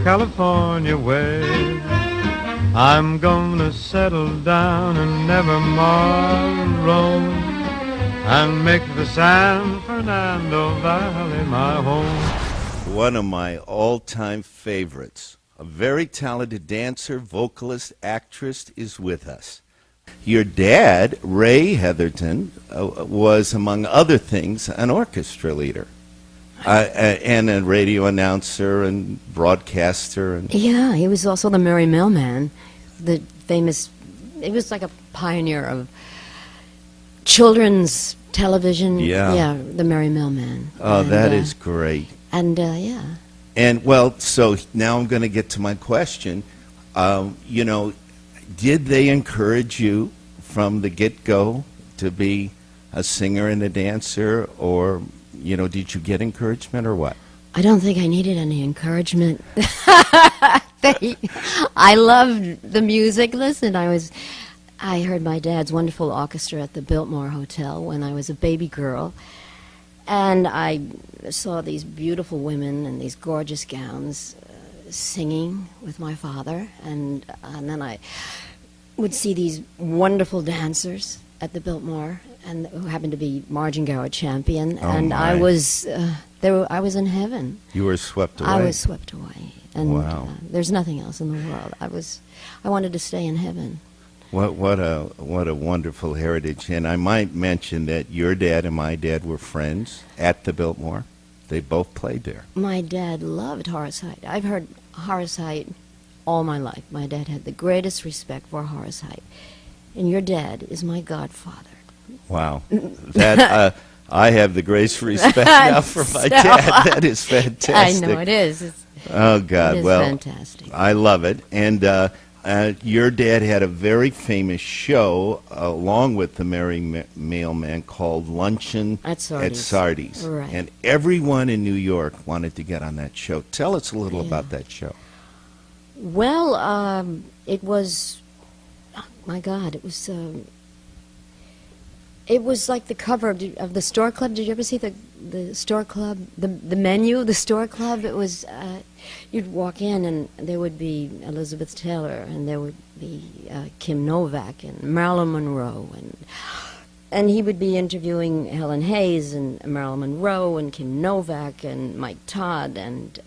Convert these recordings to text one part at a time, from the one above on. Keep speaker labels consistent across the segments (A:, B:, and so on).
A: California way. I'm gonna settle down and never more roam, and make the San Fernando Valley my home.
B: One of my all-time favorites, a very talented dancer, vocalist, actress, is with us. Your dad, Ray Heatherton, was, among other things, an orchestra leader. And a radio announcer and broadcaster. And
C: yeah, he was also the Merry Mailman, the famous. He was like a pioneer of children's television.
B: Yeah,
C: the Merry Mailman.
B: Oh, and, that is great.
C: And yeah.
B: And well, so now I'm going to get to my question. You know, did they encourage you from the get-go to be a singer and a dancer, or? You know, did you get encouragement or what?
C: I don't think I needed any encouragement. I loved the music. Listen, I heard my dad's wonderful orchestra at the Biltmore Hotel when I was a baby girl, and I saw these beautiful women in these gorgeous gowns singing with my father, and then I would see these wonderful dancers at the Biltmore, and who happened to be Margin-Gower champion, and I was I was in heaven.
B: You were swept away.
C: I was swept away, and
B: wow.
C: There's nothing else in the world. I wanted to stay in heaven.
B: What a wonderful heritage! And I might mention that your dad and my dad were friends at the Biltmore. They both played there.
C: My dad loved Horace Heidt. I've heard Horace Heidt all my life. My dad had the greatest respect for Horace Heidt. And your dad is my godfather.
B: Wow. That I have the greatest respect now for my dad. That is fantastic.
C: I know it is.
B: Oh, God.
C: It is
B: well,
C: fantastic.
B: I love it. And your dad had a very famous show along with the Merry Mailman called Luncheon
C: at
B: Sardi's.
C: Right.
B: And everyone in New York wanted to get on that show. Tell us a little about that show.
C: Well, it was... My God, it was like the cover of the Store Club. Did you ever see the Store Club, the menu, the Store Club? It was, you'd walk in and there would be Elizabeth Taylor, and there would be Kim Novak and Marilyn Monroe, and he would be interviewing Helen Hayes and Marilyn Monroe and Kim Novak and Mike Todd, and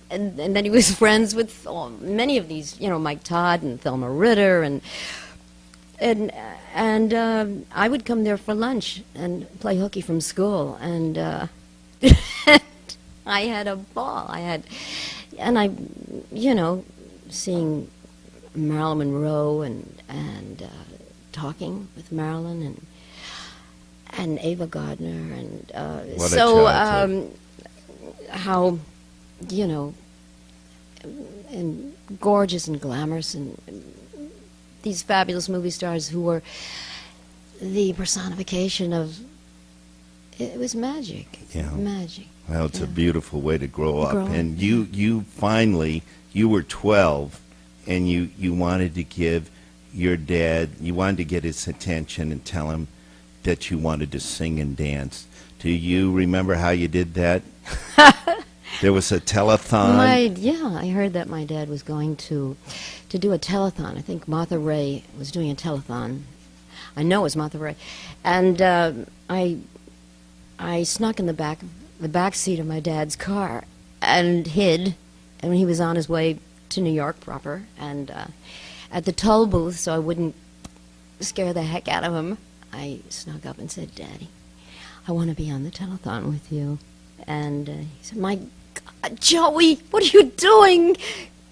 C: then he was friends with many of these, you know, Mike Todd and Thelma Ritter, and I would come there for lunch and play hooky from school, and I had a ball. You know, seeing Marilyn Monroe and talking with Marilyn and Ava Gardner, and how, you know, and gorgeous and glamorous, and these fabulous movie stars who were the personification of, it was magic.
B: Yeah.
C: Magic.
B: Well, it's a beautiful way to grow up. And you finally, you were 12, and you wanted to give your dad, you wanted to get his attention and tell him that you wanted to sing and dance. Do you remember how you did that? There was a telethon.
C: I heard that my dad was going to do a telethon. I think Martha Ray was doing a telethon. I know it was Martha Ray. And I snuck in the back seat of my dad's car and hid. And when he was on his way to New York proper, and at the toll booth, so I wouldn't scare the heck out of him, I snuck up and said, "Daddy, I want to be on the telethon with you." And he said, "My God, Joey, what are you doing?"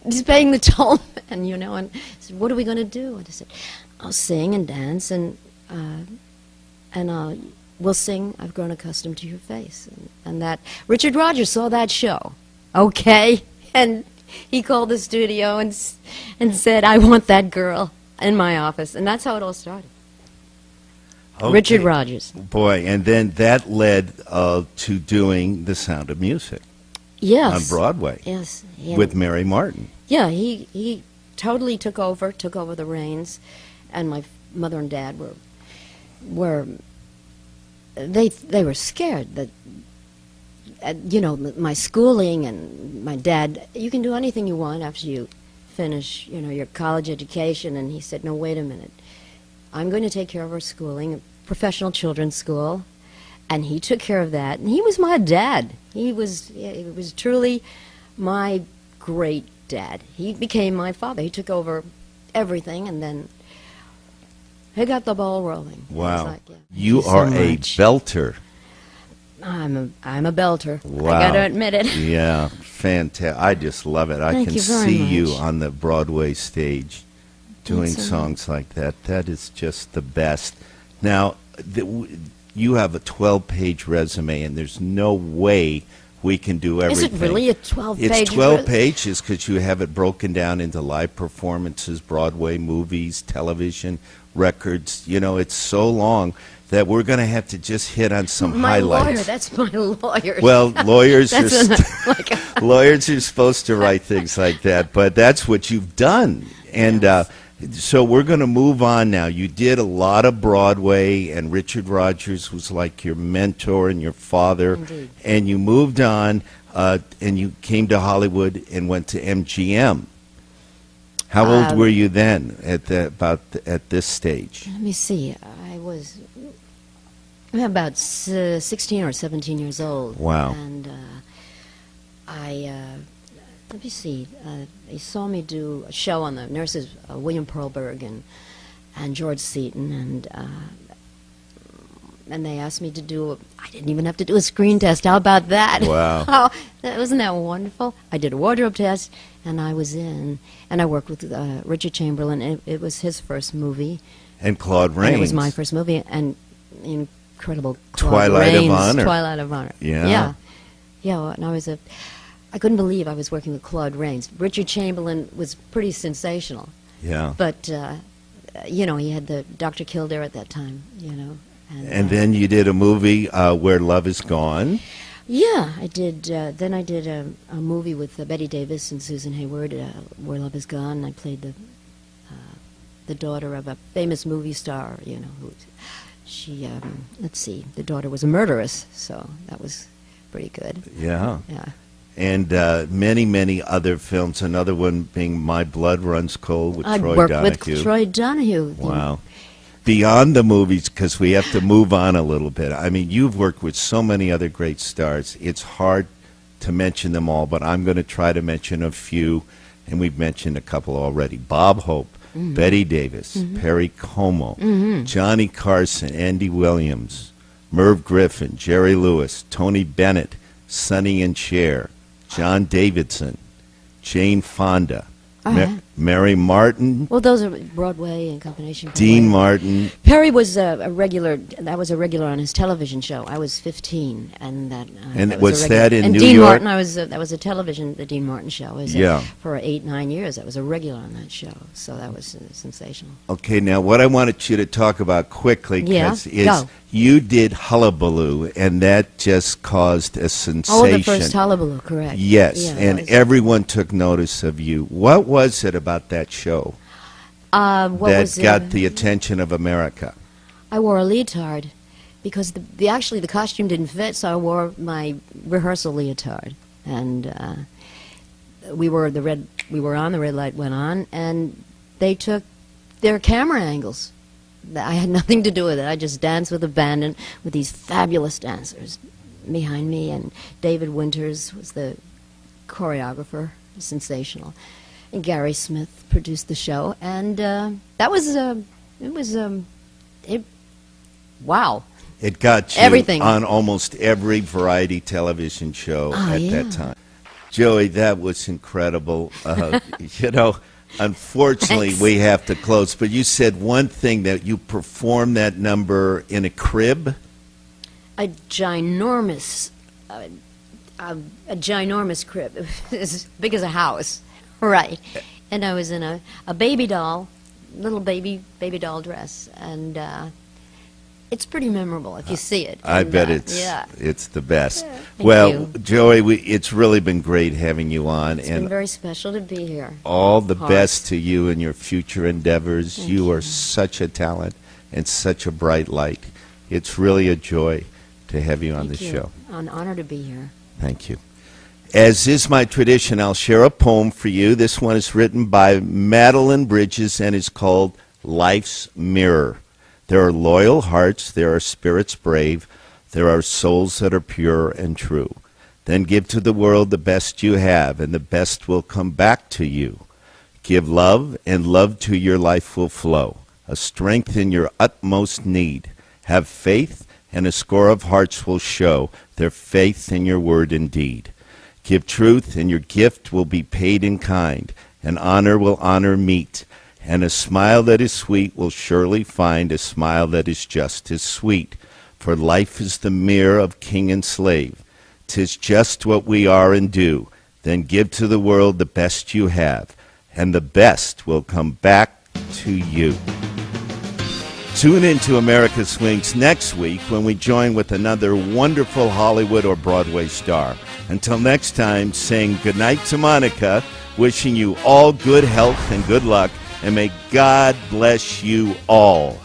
C: He's paying the toll, and you know, and I said, "What are we going to do?" And I said, "I'll sing and dance, and we'll sing 'I've Grown Accustomed to Your Face." And that Richard Rodgers saw that show, okay, and he called the studio and said, "I want that girl in my office," and that's how it all started. Okay. Richard Rodgers.
B: Boy, and then that led to doing The Sound of Music.
C: Yes.
B: On Broadway.
C: Yes.
B: With Mary Martin.
C: Yeah, he totally took over the reins, and my mother and dad were they were scared that you know, my schooling and my dad, you can do anything you want after you finish, you know, your college education. And he said, no, wait a minute. I'm going to take care of our schooling, a professional children's school. And he took care of that. And he was my dad. He was truly my great dad. He became my father. He took over everything, and then he got the ball rolling.
B: Wow.
C: Like, yeah.
B: You
C: Thank
B: are
C: so
B: a
C: much.
B: belter.
C: I'm a belter.
B: Wow.
C: I got to admit it.
B: Yeah, fantastic. I just love it. I
C: Thank
B: can
C: you very
B: see you
C: much.
B: on the Broadway stage doing
C: Thanks so
B: songs like that. That is just the best. Now, you have a 12-page resume, and there's no way we can do everything.
C: Is it really a 12-page?
B: It's 12 pages because you have it broken down into live performances, Broadway, movies, television, records. You know, it's so long that we're going to have to just hit on some
C: My
B: highlights.
C: lawyer, that's my lawyer.
B: Well, lawyers are
C: That's like
B: lawyers are supposed to write things like that, but that's what you've done. And
C: Yes.
B: So we're going to move on now. You did a lot of Broadway, and Richard Rodgers was like your mentor and your father.
C: Indeed.
B: And you moved on, and you came to Hollywood and went to MGM. How old were you then at this stage?
C: Let me see. I was about 16 or 17 years old.
B: Wow.
C: And let me see. They saw me do a show on the nurses, William Perlberg and George Seaton, and they asked me to do. I didn't even have to do a screen test. How about that?
B: Wow.
C: Wasn't that wonderful? I did a wardrobe test, and I was in. And I worked with Richard Chamberlain. It was his first movie.
B: And Claude Rains.
C: And it was my first movie, and incredible Claude
B: Twilight of
C: Rains,
B: Honor.
C: Twilight of Honor.
B: Yeah.
C: Yeah. And I couldn't believe I was working with Claude Rains. Richard Chamberlain was pretty sensational,
B: Yeah.
C: but you know, he had the Dr. Kildare at that time. You know.
B: And then you did a movie, Where Love Is Gone.
C: Yeah, I did. Then I did a movie with Betty Davis and Susan Hayward, Where Love Is Gone. I played the daughter of a famous movie star. You know, she. Let's see, the daughter was a murderess, so that was pretty good.
B: Yeah.
C: Yeah.
B: And many, many other films. Another one being My Blood Runs Cold with
C: I
B: Troy
C: worked
B: Donahue.
C: with Troy Donahue.
B: Wow. Beyond the movies, because we have to move on a little bit. I mean, you've worked with so many other great stars. It's hard to mention them all, but I'm going to try to mention a few, and we've mentioned a couple already. Bob Hope, Betty Davis, Perry Como, Johnny Carson, Andy Williams, Merv Griffin, Jerry Lewis, Tony Bennett, Sonny and Cher, John Davidson, Jane Fonda, Mary Martin,
C: Well, those are Broadway and combination.
B: Dean
C: Broadway.
B: Martin.
C: Perry was a regular. That was a regular on his television show. I was 15, and that.
B: And
C: that
B: was
C: a regular.
B: that in
C: and
B: New
C: Dean
B: York?
C: Martin, that was a television. The Dean Martin show. Was
B: Yeah.
C: For 8-9 years, that was a regular on that show. So that was sensational.
B: Okay, now what I wanted you to talk about quickly
C: Yeah,
B: is
C: go.
B: you did Hullabaloo, and that just caused a sensation.
C: Oh, the first Hullabaloo, correct?
B: Yes,
C: Yeah, that
B: and
C: was-
B: everyone took notice of you. What was it about that show
C: what
B: that
C: was,
B: got the attention of America?
C: I wore a leotard because actually the costume didn't fit, so I wore my rehearsal leotard, and we were on the red light went on, and they took their camera angles. I had nothing to do with it. I just danced with abandon with these fabulous dancers behind me, and David Winters was the choreographer, sensational, and Gary Smith produced the show, and that was wow.
B: It got you
C: Everything.
B: on almost every variety television show at
C: yeah.
B: that time. Joey, that was incredible. You know, unfortunately,
C: Thanks.
B: we have to close. But you said one thing, that you performed that number in a crib.
C: A ginormous crib, as big as a house, right? And I was in a baby doll, little baby doll dress, and it's pretty memorable if you see it.
B: I
C: And,
B: bet
C: yeah.
B: it's the best.
C: Thank
B: Well,
C: you.
B: Joey, it's really been great having you on,
C: It's been
B: and
C: very special to be here.
B: all the
C: Heart.
B: best to you and your future endeavors.
C: Thank
B: You
C: you.
B: are such a talent and such a bright light. It's really a joy to have you on
C: Thank
B: the
C: you.
B: show.
C: An honor to be here.
B: Thank you. As is my tradition, I'll share a poem for you. This one is written by Madeline Bridges and is called Life's Mirror. There are loyal hearts, there are spirits brave, there are souls that are pure and true. Then give to the world the best you have, and the best will come back to you. Give love, and love to your life will flow, a strength in your utmost need. Have faith, and a score of hearts will show their faith in your word and deed. Give truth, and your gift will be paid in kind, and honor will honor meet. And a smile that is sweet will surely find a smile that is just as sweet. For life is the mirror of king and slave. 'Tis just what we are and do. Then give to the world the best you have, and the best will come back to you. Tune in to America Swings next week when we join with another wonderful Hollywood or Broadway star. Until next time, saying goodnight to Monica, wishing you all good health and good luck, and may God bless you all.